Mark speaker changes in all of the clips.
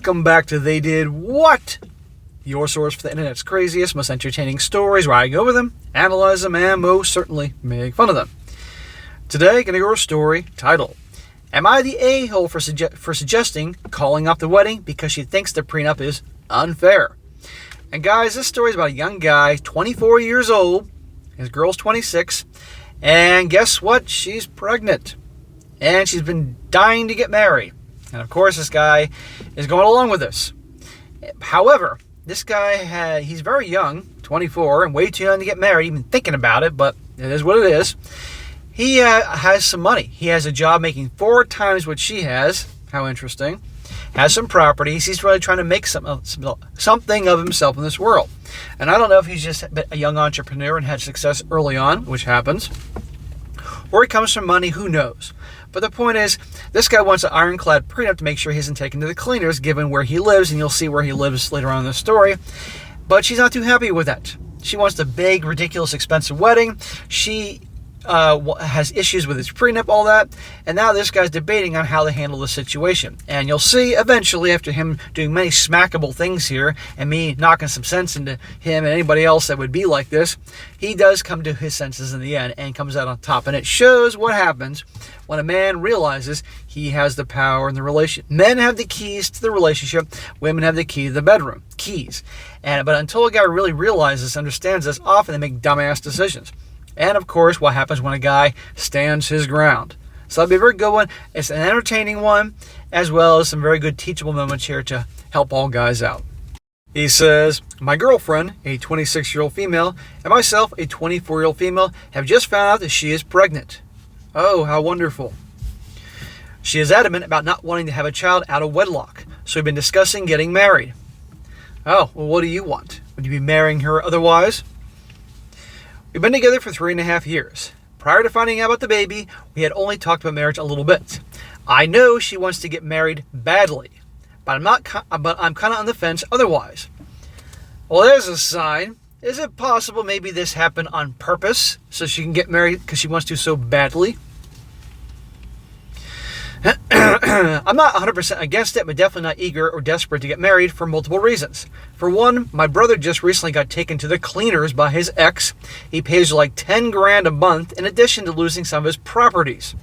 Speaker 1: Welcome back to They Did What? Your source for the internet's craziest, most entertaining stories, where I go over them, analyze them, and most certainly make fun of them. Today, going to go over a story titled, Am I the a-hole for suggesting calling off the wedding because she thinks the prenup is unfair? And guys, this story is about a young guy, 24 years old, his girl's 26, and guess what? She's pregnant. And she's been dying to get married. And of course, this guy is going along with this. However, this guy, he's very young, 24, and way too young to get married, even thinking about it, but it is what it is. He has some money. He has a job making 4 times what she has. How interesting. Has some properties. He's really trying to make something of himself in this world. And I don't know if he's just a young entrepreneur and had success early on, which happens, or he comes from money, who knows. But the point is, this guy wants an ironclad prenup to make sure he isn't taken to the cleaners, given where he lives, and you'll see where he lives later on in the story. But she's not too happy with that. She wants the big, ridiculous, expensive wedding. She has issues with his prenup, all that, and now this guy's debating on how to handle the situation. And you'll see eventually, after him doing many smackable things here, and me knocking some sense into him and anybody else that would be like this, he does come to his senses in the end and comes out on top. And it shows what happens when a man realizes he has the power in the relationship. Men have the keys to the relationship, women have the key to the bedroom. Keys. But until a guy really realizes, understands this, often they make dumbass decisions. And of course, what happens when a guy stands his ground. So that'll be a very good one. It's an entertaining one, as well as some very good teachable moments here to help all guys out. He says, my girlfriend, a 26-year-old female, and myself, a 24-year-old female, have just found out that she is pregnant. Oh, how wonderful. She is adamant about not wanting to have a child out of wedlock, so we've been discussing getting married. Oh, well, what do you want? Would you be marrying her otherwise? We've been together for 3.5 years. Prior to finding out about the baby, we had only talked about marriage a little bit. I know she wants to get married badly, but I'm kind of on the fence otherwise. Well, there's a sign. Is it possible maybe this happened on purpose so she can get married because she wants to so badly? I'm not 100% against it, but definitely not eager or desperate to get married for multiple reasons. For one, my brother just recently got taken to the cleaners by his ex. He pays like $10,000 a month in addition to losing some of his properties.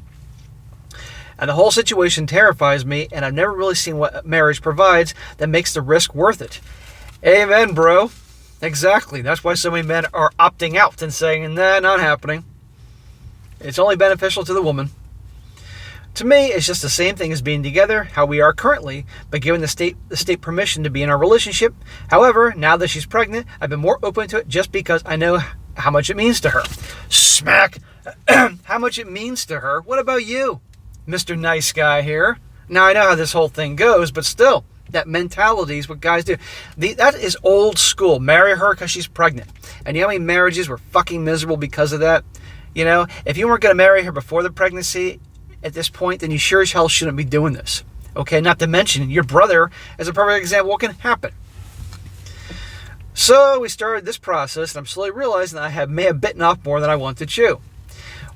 Speaker 1: And the whole situation terrifies me, and I've never really seen what marriage provides that makes the risk worth it. Amen, bro. Exactly. That's why so many men are opting out and saying, nah, not happening. It's only beneficial to the woman. To me, it's just the same thing as being together, how we are currently, but given the state permission to be in our relationship. However, now that she's pregnant, I've been more open to it just because I know how much it means to her. Smack! How much it means to her. What about you, Mr. Nice Guy here? Now, I know how this whole thing goes, but still, that mentality is what guys do. That is old school. Marry her because she's pregnant. And you know how many marriages were fucking miserable because of that? You know, if you weren't going to marry her before the pregnancy, at this point, then you sure as hell shouldn't be doing this. Okay, not to mention, your brother is a perfect example of what can happen. So we started this process, and I'm slowly realizing that I may have bitten off more than I want to chew.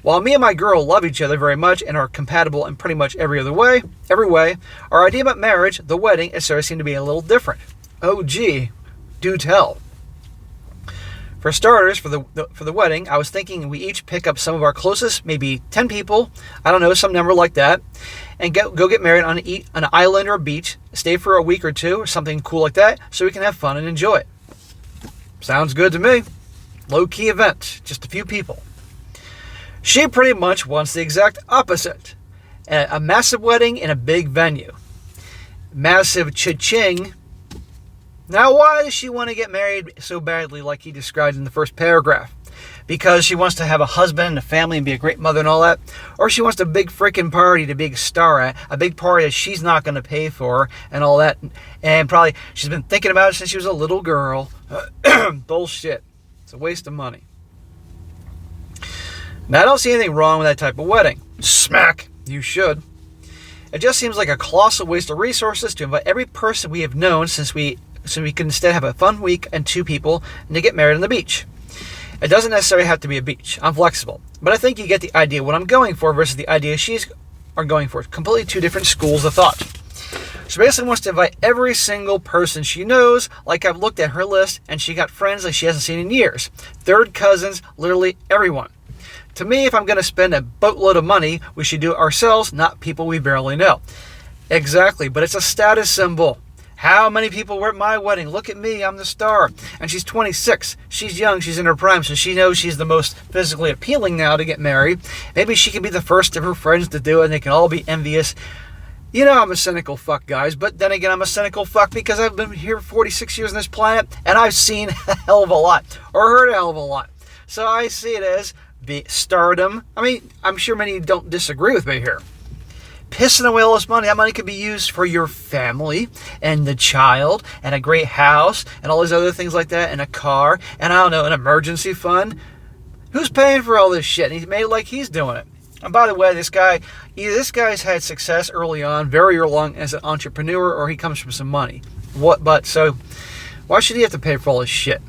Speaker 1: While me and my girl love each other very much and are compatible in pretty much every way, our idea about marriage, the wedding, is starting to seem to be a little different. Oh gee, do tell. For starters, for the wedding, I was thinking we each pick up some of our closest, maybe 10 people, I don't know, some number like that, and go get married on an island or a beach, stay for a week or two, or something cool like that, so we can have fun and enjoy it. Sounds good to me. Low-key event, just a few people. She pretty much wants the exact opposite. A massive wedding in a big venue. Massive cha-ching. Now, why does she want to get married so badly like he described in the first paragraph? Because she wants to have a husband and a family and be a great mother and all that? Or she wants a big freaking party to be a star at, a big party that she's not going to pay for and all that? And probably she's been thinking about it since she was a little girl. Bullshit. It's a waste of money. Now, I don't see anything wrong with that type of wedding. Smack. You should. It just seems like a colossal waste of resources to invite every person we have known so we can instead have a fun week and 2 people and to get married on the beach. It doesn't necessarily have to be a beach. I'm flexible. But I think you get the idea what I'm going for versus the idea she's are going for. Completely 2 different schools of thought. She basically wants to invite every single person she knows, like I've looked at her list, and she got friends like she hasn't seen in years. Third cousins, literally everyone. To me, if I'm going to spend a boatload of money, we should do it ourselves, not people we barely know. Exactly, but it's a status symbol. How many people were at my wedding? Look at me, I'm the star. And she's 26. She's young, she's in her prime, so she knows she's the most physically appealing now to get married. Maybe she can be the first of her friends to do it, and they can all be envious. You know I'm a cynical fuck, guys, but then again, I'm a cynical fuck because I've been here 46 years on this planet, and I've seen a hell of a lot, or heard a hell of a lot. So I see it as stardom. I mean, I'm sure many don't disagree with me here. Pissing away all this money. That money could be used for your family and the child and a great house and all these other things like that and a car and, I don't know, an emergency fund. Who's paying for all this shit? And he's made it like he's doing it. And by the way, this guy's had success early on, very early on as an entrepreneur, or he comes from some money. So why should he have to pay for all this shit?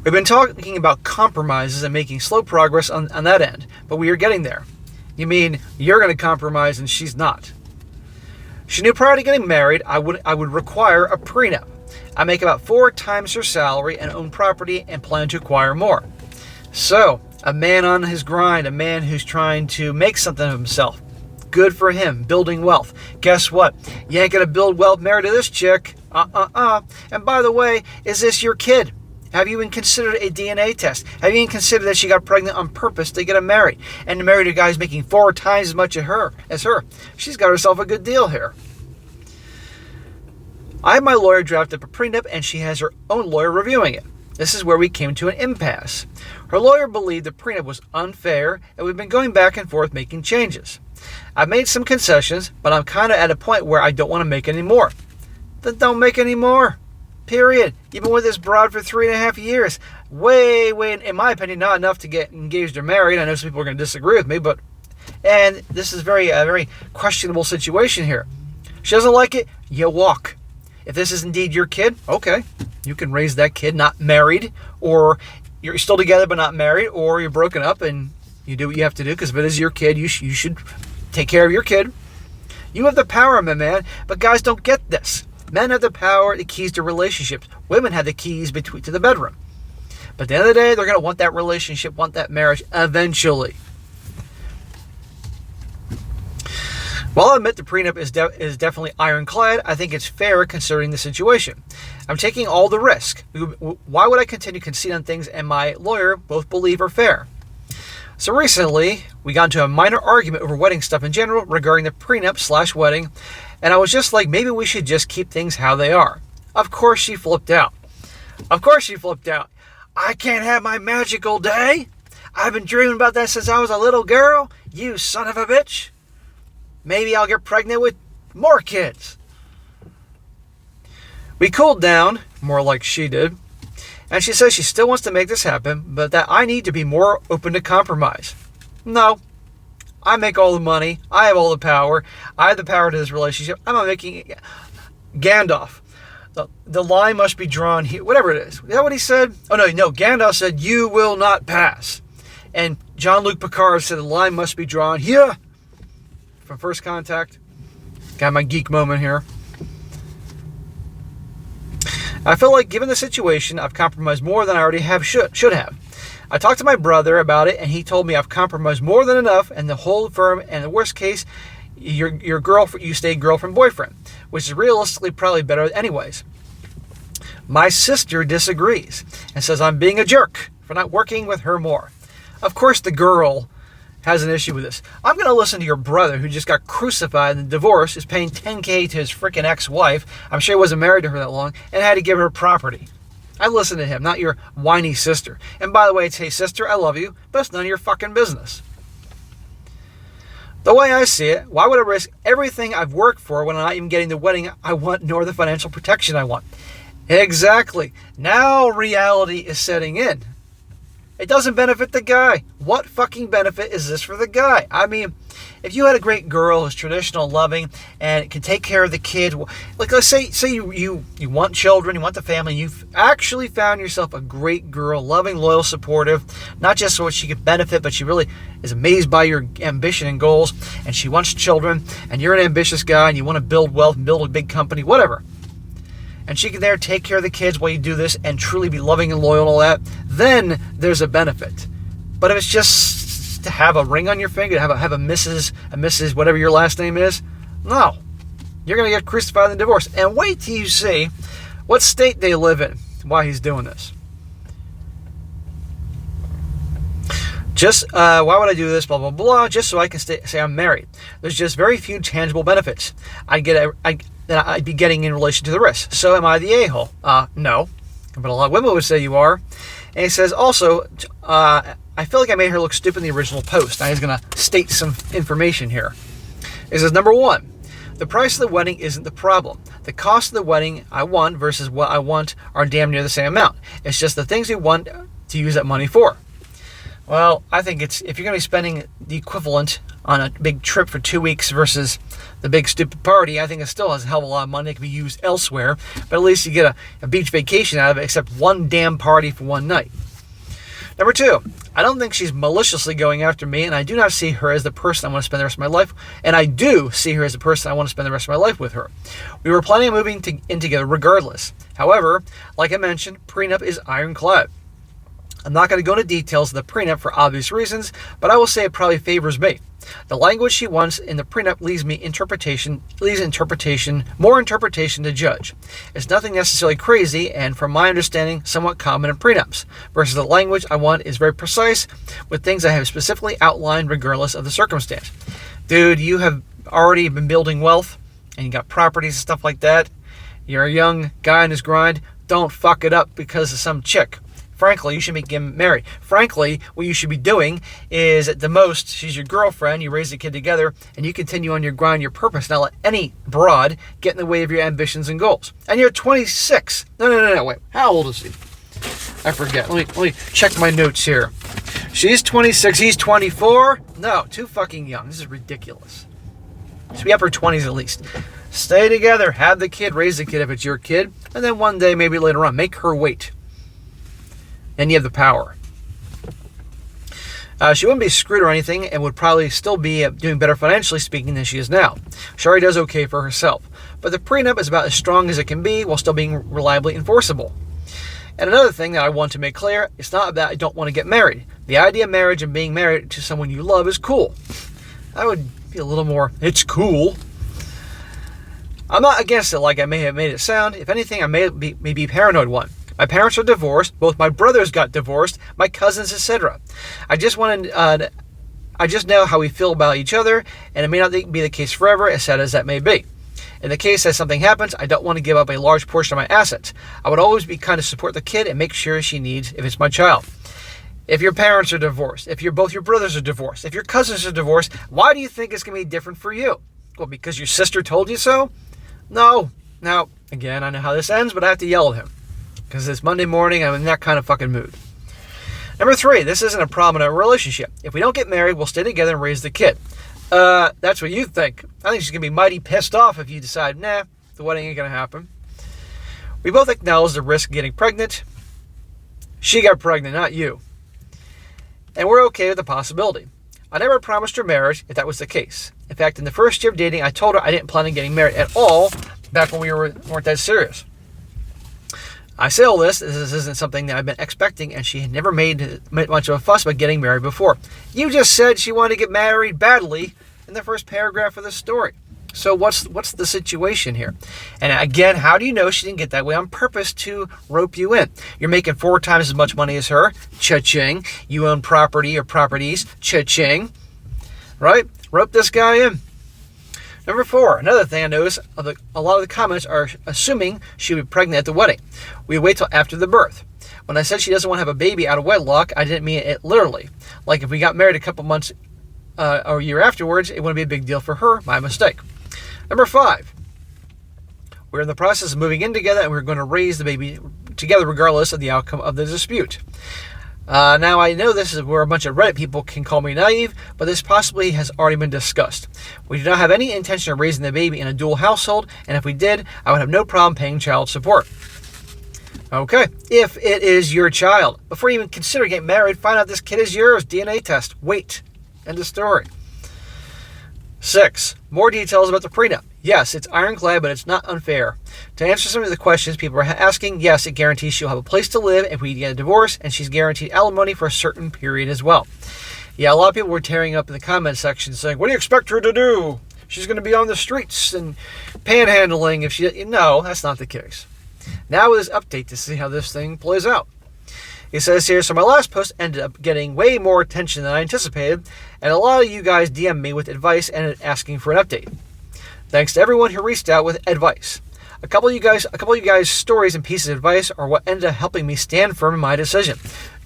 Speaker 1: We've been talking about compromises and making slow progress on that end, but we are getting there. You mean you're going to compromise and she's not? She knew prior to getting married, I would require a prenup. I make about 4 times her salary and own property and plan to acquire more. So, a man on his grind, a man who's trying to make something of himself. Good for him, building wealth. Guess what? You ain't going to build wealth married to this chick. And by the way, is this your kid? Have you even considered a DNA test? Have you even considered that she got pregnant on purpose to get him married? And to marry a guy who's making 4 times as much as her. She's got herself a good deal here. I have my lawyer draft up a prenup, and she has her own lawyer reviewing it. This is where we came to an impasse. Her lawyer believed the prenup was unfair, and we've been going back and forth making changes. I've made some concessions, but I'm kind of at a point where I don't want to make any more. Then don't make any more. Period. You've been with this broad for 3.5 years. Way, in my opinion, not enough to get engaged or married. I know some people are going to disagree with me, and this is a very questionable situation here. She doesn't like it, you walk. If this is indeed your kid, okay, you can raise that kid not married, or you're still together but not married, or you're broken up and you do what you have to do, because if it is your kid, you should take care of your kid. You have the power, my man, but guys don't get this. Men have the power, the keys to relationships. Women have the keys to the bedroom. But at the end of the day, they're going to want that relationship, want that marriage eventually. While I admit the prenup is definitely ironclad, I think it's fair considering the situation. I'm taking all the risk. Why would I continue to concede on things and my lawyer both believe are fair? So recently, we got into a minor argument over wedding stuff in general regarding the prenup/wedding, and I was just like, maybe we should just keep things how they are. Of course she flipped out. I can't have my magical day. I've been dreaming about that since I was a little girl. You son of a bitch. Maybe I'll get pregnant with more kids. We cooled down, more like she did, and she says she still wants to make this happen, but that I need to be more open to compromise. No. I make all the money. I have all the power. I have the power to this relationship. I'm not making it. Gandalf. The line must be drawn here. Whatever it is. Is that what he said? Oh, no. Gandalf said, you will not pass. And Jean-Luc Picard said the line must be drawn here. From First Contact. Got my geek moment here. I feel like given the situation, I've compromised more than I already should have. I talked to my brother about it, and he told me I've compromised more than enough, and the whole firm, and the worst case, your girlfriend, you stay girlfriend boyfriend, which is realistically probably better anyways. My sister disagrees and says I'm being a jerk for not working with her more. Of course, the girl has an issue with this. I'm going to listen to your brother who just got crucified in the divorce, is paying $10,000 to his freaking ex-wife. I'm sure he wasn't married to her that long, and had to give her property. I listen to him, not your whiny sister. And by the way, it's, hey sister, I love you, but it's none of your fucking business. The way I see it, why would I risk everything I've worked for when I'm not even getting the wedding I want nor the financial protection I want? Exactly. Now reality is setting in. It doesn't benefit the guy. What fucking benefit is this for the guy? I mean, if you had a great girl who's traditional, loving, and can take care of the kid, like let's say you want children, you want the family, you've actually found yourself a great girl, loving, loyal, supportive, not just so she could benefit, but she really is amazed by your ambition and goals, and she wants children, and you're an ambitious guy, and you want to build wealth and build a big company, whatever. And she can there take care of the kids while you do this and truly be loving and loyal and all that, then there's a benefit. But if it's just to have a ring on your finger, to have a Mrs. whatever your last name is, no. You're going to get crucified in divorce. And wait till you see what state they live in while he's doing this. Just, why would I do this, blah, blah, blah, just so I can say I'm married. There's just very few tangible benefits that I'd be getting in relation to the risk. So am I the a-hole? No. But a lot of women would say you are. And he says, also, I feel like I made her look stupid in the original post. Now he's going to state some information here. He says, number one, the price of the wedding isn't the problem. The cost of the wedding I want versus what I want are damn near the same amount. It's just the things we want to use that money for. Well, I think if you're going to be spending the equivalent on a big trip for 2 weeks versus the big stupid party, I think it still has a hell of a lot of money that can be used elsewhere, but at least you get a beach vacation out of it, except one damn party for one night. Number two, I don't think she's maliciously going after me, and I do not see her as the person I want to spend the rest of my life, and I do see her as the person I want to spend the rest of my life with her. We were planning on moving in together regardless. However, like I mentioned, prenup is ironclad. I'm not going to go into details of the prenup for obvious reasons, but I will say it probably favors me. The language she wants in the prenup leaves more interpretation to judge. It's nothing necessarily crazy, and from my understanding, somewhat common in prenups, versus the language I want is very precise, with things I have specifically outlined regardless of the circumstance. Dude, you have already been building wealth, and you got properties and stuff like that. You're a young guy in his grind. Don't fuck it up because of some chick. Frankly, you should be getting married. Frankly, what you should be doing is, at the most, she's your girlfriend, you raise a kid together, and you continue on your grind, your purpose. Not let any broad get in the way of your ambitions and goals. And you're 26. No, wait. How old is he? I forget. Let me check my notes here. She's 26, he's 24? No, too fucking young. This is ridiculous. Should be upper 20s at least. Stay together, have the kid, raise the kid if it's your kid, and then one day, maybe later on, make her wait. And you have the power. She wouldn't be screwed or anything and would probably still be doing better financially speaking than she is now. She already does okay for herself. But the prenup is about as strong as it can be while still being reliably enforceable. And another thing that I want to make clear, it's not that I don't want to get married. The idea of marriage and being married to someone you love is cool. I would be a little more, it's cool. I'm not against it like I may have made it sound. If anything, I may be paranoid one. My parents are divorced. Both my brothers got divorced. My cousins, etc. I just know how we feel about each other, and it may not be the case forever, as sad as that may be. In the case that something happens, I don't want to give up a large portion of my assets. I would always be kind of support the kid and make sure she needs if it's my child. If your parents are divorced, if both your brothers are divorced, if your cousins are divorced, why do you think it's going to be different for you? Well, because your sister told you so? No. Now, again, I know how this ends, but I have to yell at him. Because it's Monday morning, I'm in that kind of fucking mood. Number three, this isn't a problem in a relationship. If we don't get married, we'll stay together and raise the kid. That's what you think. I think she's going to be mighty pissed off if you decide, nah, the wedding ain't going to happen. We both acknowledge the risk of getting pregnant. She got pregnant, not you. And we're okay with the possibility. I never promised her marriage if that was the case. In fact, in the first year of dating, I told her I didn't plan on getting married at all back when we weren't that serious. I say all this isn't something that I've been expecting, and she had never made much of a fuss about getting married before. You just said she wanted to get married badly in the first paragraph of the story. So what's the situation here? And again, how do you know she didn't get that way on purpose to rope you in? You're making 4 times as much money as her. Cha-ching. You own property or properties. Cha-ching. Right? Rope this guy in. Number 4, another thing I noticed, a lot of the comments are assuming she would be pregnant at the wedding. We wait till after the birth. When I said she doesn't want to have a baby out of wedlock, I didn't mean it literally. Like if we got married a couple months or a year afterwards, it wouldn't be a big deal for her. My mistake. Number 5, we're in the process of moving in together and we're going to raise the baby together regardless of the outcome of the dispute. Now, I know this is where a bunch of Reddit people can call me naive, but this possibly has already been discussed. We do not have any intention of raising the baby in a dual household, and if we did, I would have no problem paying child support. Okay, if it is your child, before you even consider getting married, find out this kid is yours. DNA test. Wait. End of story. 6. More details about the prenup. Yes, it's ironclad, but it's not unfair. To answer some of the questions people are asking, yes, it guarantees she'll have a place to live if we get a divorce, and she's guaranteed alimony for a certain period as well. Yeah, a lot of people were tearing up in the comment section saying, what do you expect her to do? She's going to be on the streets and panhandling if she... No, that's not the case. Now with this update to see how this thing plays out. It says here, so my last post ended up getting way more attention than I anticipated, and a lot of you guys DM'd me with advice and asking for an update. Thanks to everyone who reached out with advice. A couple of you guys' stories and pieces of advice are what ended up helping me stand firm in my decision.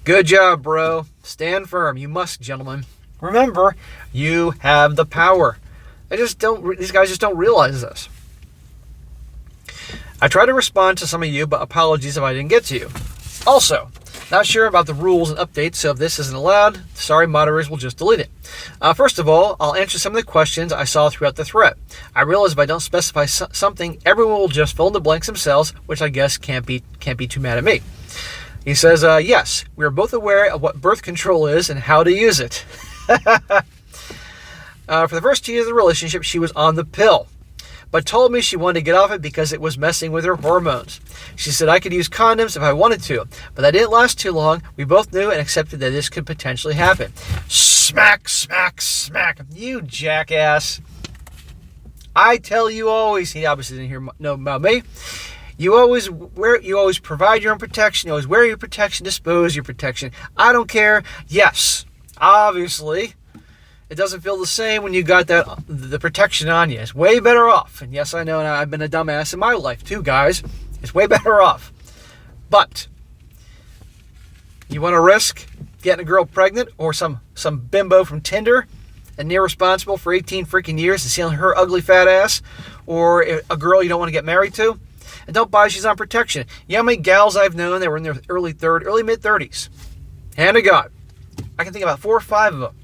Speaker 1: Good job, bro. Stand firm. You must, gentlemen. Remember, you have the power. These guys just don't realize this. I tried to respond to some of you, but apologies if I didn't get to you. Also, not sure about the rules and updates, so if this isn't allowed, sorry, moderators will just delete it. First of all, I'll answer some of the questions I saw throughout the thread. I realize if I don't specify something, everyone will just fill in the blanks themselves, which I guess can't be too mad at me. He says, yes, we are both aware of what birth control is and how to use it. For the first 2 years of the relationship, she was on the pill, but told me she wanted to get off it because it was messing with her hormones. She said I could use condoms if I wanted to, but that didn't last too long. We both knew and accepted that this could potentially happen. Smack, smack, smack. You jackass. I tell you always, he obviously didn't know about me. You always provide your own protection. You always wear your protection, dispose your protection. I don't care. Yes, obviously, it doesn't feel the same when you got the protection on you. It's way better off. And yes, I know, and I've been a dumbass in my life too, guys. It's way better off. But you want to risk getting a girl pregnant or some bimbo from Tinder and near responsible for 18 freaking years and seeing her ugly fat ass, or a girl you don't want to get married to? And don't buy she's on protection. You know how many gals I've known that were in their early mid-30s? Hand to God. I can think about 4 or 5 of them.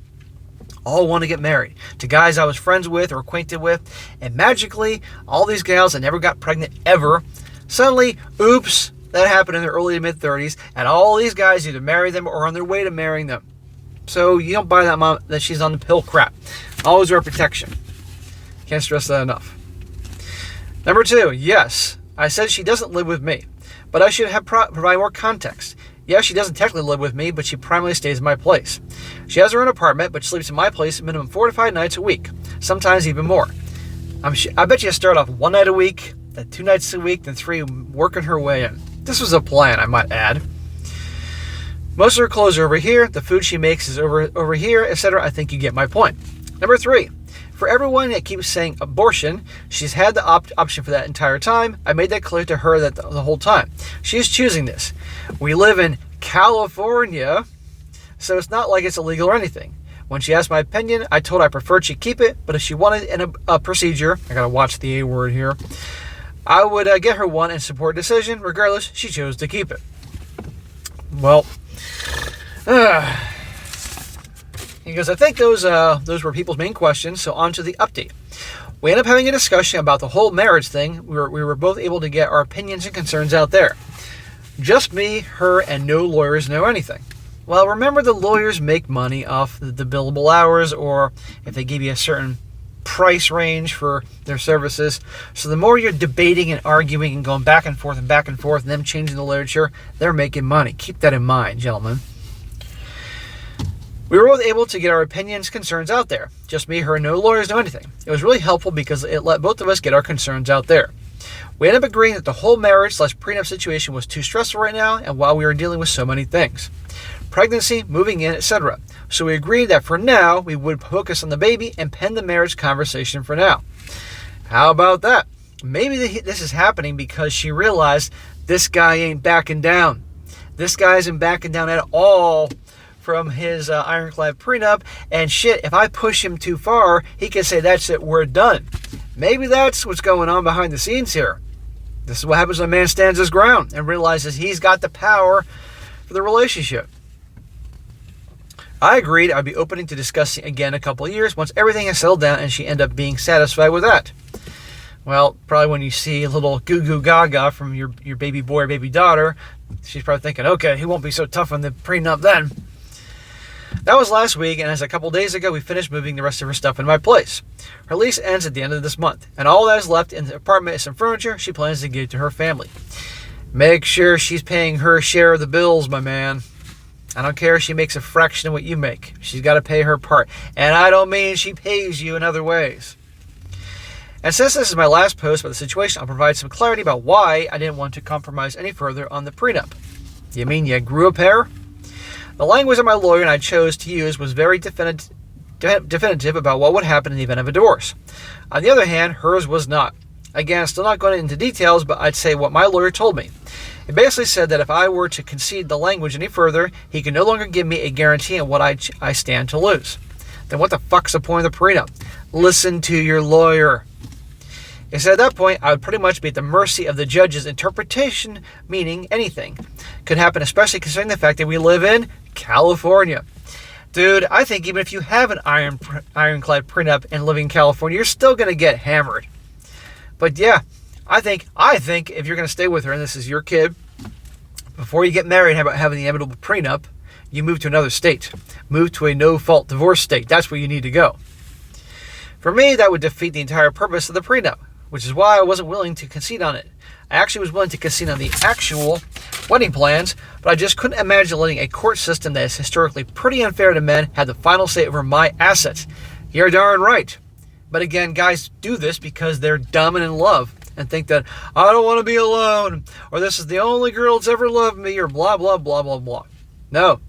Speaker 1: All want to get married to guys I was friends with or acquainted with, and magically, all these gals that never got pregnant ever, suddenly, oops, that happened in their early to mid-30s, and all these guys either marry them or are on their way to marrying them. So you don't buy that mom that she's on the pill crap. Always wear protection. Can't stress that enough. Number 2, yes, I said she doesn't live with me, but I should have provide more context. Yes, she doesn't technically live with me, but she primarily stays in my place. She has her own apartment, but sleeps in my place minimum 4 to 5 nights a week, sometimes even more. I bet you start off 1 night a week, then 2 nights a week, then 3, working her way in. This was a plan, I might add. Most of her clothes are over here, the food she makes is over here, etc. I think you get my point. Number 3, for everyone that keeps saying abortion, she's had the option for that entire time. I made that clear to her that the whole time. She's choosing this. We live in California, so it's not like it's illegal or anything. When she asked my opinion, I told her I preferred she keep it, but if she wanted a procedure, I gotta watch the A word here, I would get her one and support decision. Regardless, she chose to keep it. Well, because I think those were people's main questions, so on to the update. We ended up having a discussion about the whole marriage thing. We were both able to get our opinions and concerns out there. Just me, her, and no lawyers know anything. Well, remember the lawyers make money off the billable hours, or if they give you a certain price range for their services. So the more you're debating and arguing and going back and forth and them changing the literature, they're making money. Keep that in mind, gentlemen. We were both able to get our opinions, concerns out there. Just me, her, no lawyers know anything. It was really helpful because it let both of us get our concerns out there. We ended up agreeing that the whole marriage/prenup situation was too stressful right now, and while we were dealing with so many things. Pregnancy, moving in, etc. So we agreed that for now, we would focus on the baby and pen the marriage conversation for now. How about that? Maybe this is happening because she realized this guy ain't backing down. This guy isn't backing down at all from his ironclad prenup, and shit, if I push him too far, he can say, that's it, we're done. Maybe that's what's going on behind the scenes here. This is what happens when a man stands his ground and realizes he's got the power for the relationship. I agreed I'd be open to discussing again a couple of years once everything has settled down, and she ended up being satisfied with that. Well, probably when you see a little goo-goo gaga from your baby boy or baby daughter, she's probably thinking, okay, he won't be so tough on the prenup then. That was last week, and as a couple days ago, we finished moving the rest of her stuff in my place. Her lease ends at the end of this month, and all that is left in the apartment is some furniture she plans to give to her family. Make sure she's paying her share of the bills, my man. I don't care if she makes a fraction of what you make. She's got to pay her part, and I don't mean she pays you in other ways. And since this is my last post about the situation, I'll provide some clarity about why I didn't want to compromise any further on the prenup. You mean you grew a pair? The language that my lawyer and I chose to use was very definitive about what would happen in the event of a divorce. On the other hand, hers was not. Again, still not going into details, but I'd say what my lawyer told me. It basically said that if I were to concede the language any further, he could no longer give me a guarantee on what I stand to lose. Then what the fuck's the point of the prenup? Listen to your lawyer. He said at that point, I would pretty much be at the mercy of the judge's interpretation, meaning anything could happen, especially considering the fact that we live in California. Dude, I think even if you have an ironclad prenup and living in California, you're still going to get hammered. But yeah, I think if you're going to stay with her and this is your kid, before you get married, how about having the inevitable prenup, you move to another state. Move to a no-fault divorce state. That's where you need to go. For me, that would defeat the entire purpose of the prenup, which is why I wasn't willing to concede on it. I actually was willing to concede on the actual wedding plans, but I just couldn't imagine letting a court system that is historically pretty unfair to men have the final say over my assets. You're darn right. But again, guys do this because they're dumb and in love and think that I don't want to be alone, or this is the only girl that's ever loved me, or blah, blah, blah, blah, blah. No.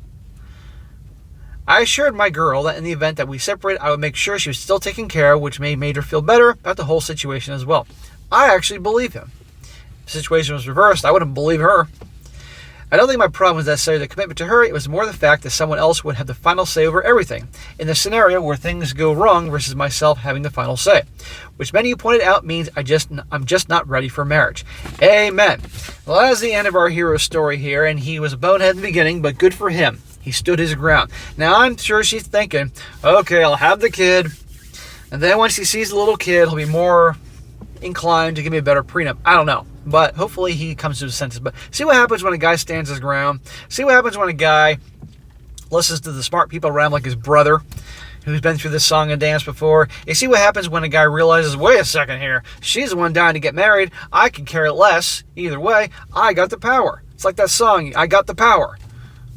Speaker 1: I assured my girl that in the event that we separate, I would make sure she was still taken care of, which made her feel better about the whole situation as well. I actually believe him. If the situation was reversed, I wouldn't believe her. I don't think my problem was necessarily the commitment to her. It was more the fact that someone else would have the final say over everything, in the scenario where things go wrong versus myself having the final say, which many of you pointed out means I'm just not ready for marriage. Amen. Well, that's the end of our hero story here, and he was a bonehead in the beginning, but good for him. He stood his ground. Now, I'm sure she's thinking, okay, I'll have the kid, and then once he sees the little kid, he'll be more inclined to give me a better prenup. I don't know. But hopefully he comes to his senses. But see what happens when a guy stands his ground. See what happens when a guy listens to the smart people around like his brother, who's been through this song and dance before. You see what happens when a guy realizes, wait a second here, she's the one dying to get married. I can care less. Either way, I got the power. It's like that song, I Got the Power.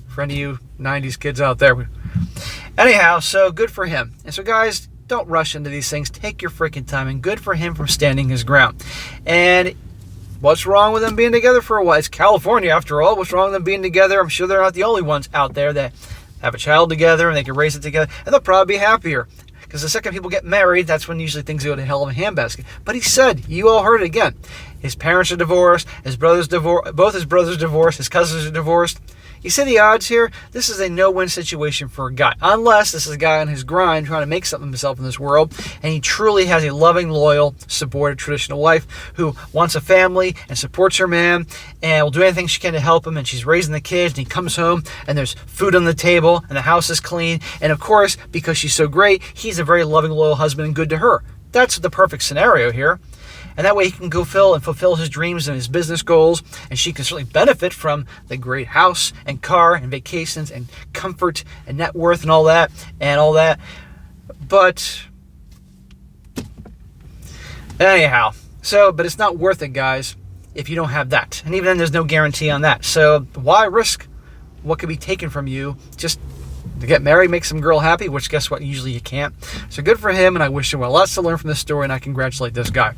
Speaker 1: For any of you 90s kids out there. Anyhow, so good for him. And so guys, don't rush into these things. Take your freaking time. And good for him for standing his ground. And what's wrong with them being together for a while? It's California, after all. What's wrong with them being together? I'm sure they're not the only ones out there that have a child together and they can raise it together. And they'll probably be happier. Because the second people get married, that's when usually things go to hell of a handbasket. But he said, you all heard it again, his parents are divorced, his brothers divorced, both his brothers divorced, his cousins are divorced. You see the odds here? This is a no-win situation for a guy. Unless this is a guy on his grind trying to make something of himself in this world, and he truly has a loving, loyal, supportive, traditional wife who wants a family and supports her man and will do anything she can to help him, and she's raising the kids, and he comes home, and there's food on the table, and the house is clean, and of course, because she's so great, he's a very loving, loyal husband and good to her. That's the perfect scenario here. And that way he can go fulfill his dreams and his business goals, and she can certainly benefit from the great house and car and vacations and comfort and net worth and all that. But anyhow, but it's not worth it, guys, if you don't have that. And even then, there's no guarantee on that. So why risk what could be taken from you just to get married, make some girl happy, which guess what? Usually you can't. So good for him, and I wish him well. Lots to learn from this story, and I congratulate this guy.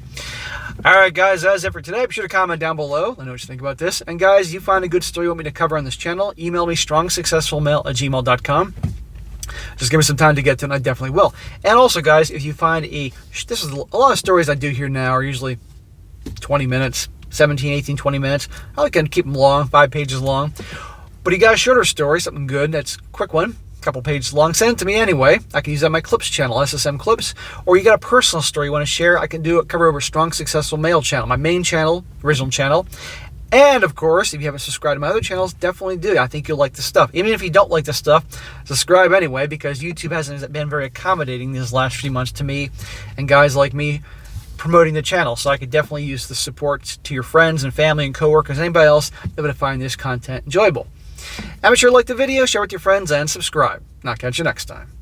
Speaker 1: All right, guys, that's it for today. Be sure to comment down below. Let me know what you think about this. And guys, you find a good story you want me to cover on this channel, email me strongsuccessfulmale@gmail.com. Just give me some time to get to it, and I definitely will. And also, guys, if you find this is a lot of stories I do here now are usually 20 minutes, 17, 18, 20 minutes. I like to keep them long, 5 pages long. But you got a shorter story, something good, that's a quick one, a couple pages long, send it to me anyway. I can use that on my Clips channel, SSM Clips. Or you got a personal story you want to share, I can cover over Strong Successful Male channel, my main channel, original channel. And, of course, if you haven't subscribed to my other channels, definitely do. I think you'll like the stuff. Even if you don't like the stuff, subscribe anyway, because YouTube hasn't been very accommodating these last few months to me and guys like me promoting the channel. So I could definitely use the support to your friends and family and coworkers and anybody else that would find this content enjoyable. And be sure to like the video, share with your friends, and subscribe. And I'll catch you next time.